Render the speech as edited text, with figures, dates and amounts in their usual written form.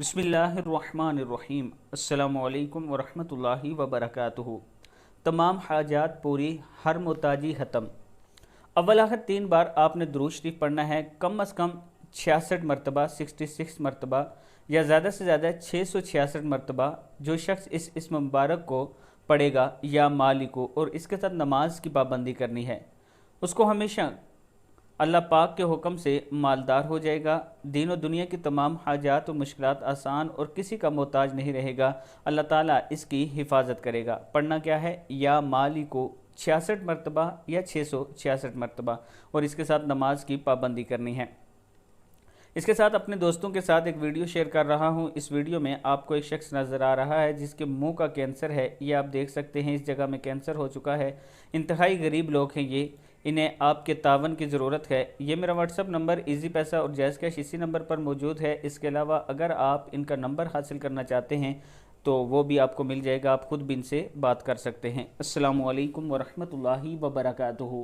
बिस्मिल्लाहिर्रहमानिर्रहीम। अस्सलामु अलैकुम वरहमतुल्लाहि वबरकातुहू। तमाम हाजात पूरी, हर मोहताजी ख़त्म। अव्वल आखिर 3 बार आपने दुरूद शरीफ पढ़ना है, कम अज़ कम 66 मरतबा, 66 मरतबा, या ज़्यादा से ज़्यादा 666 मरतबा। जो शख्स इस इस्म मुबारक को पढ़ेगा या मालिक को, और इसके साथ नमाज की पाबंदी करनी है, उसको हमेशा अल्लाह पाक के हुक्म से मालदार हो जाएगा। दीन और दुनिया की तमाम हाजात और मुश्किलात आसान, और किसी का मोहताज नहीं रहेगा। अल्लाह ताला इसकी हिफाजत करेगा। पढ़ना क्या है? या माली को 66 मरतबा या 666 मरतबा, और इसके साथ नमाज की पाबंदी करनी है। इसके साथ अपने दोस्तों के साथ एक वीडियो शेयर कर रहा हूं। इस वीडियो में आपको एक शख्स नज़र आ रहा है जिसके मुंह का कैंसर है। ये आप देख सकते हैं, इस जगह में कैंसर हो चुका है। इंतहाई गरीब लोग हैं ये, इन्हें आपके तावन की ज़रूरत है। ये मेरा व्हाट्सअप नंबर इजी पैसा और जायज़ कैश इसी नंबर पर मौजूद है। इसके अलावा अगर आप इनका नंबर हासिल करना चाहते हैं तो वो भी आपको मिल जाएगा, आप ख़ुद भी इनसे बात कर सकते हैं। अस्सलामु अलैकुम वरहमतुल्लाहि वबरकातुहू।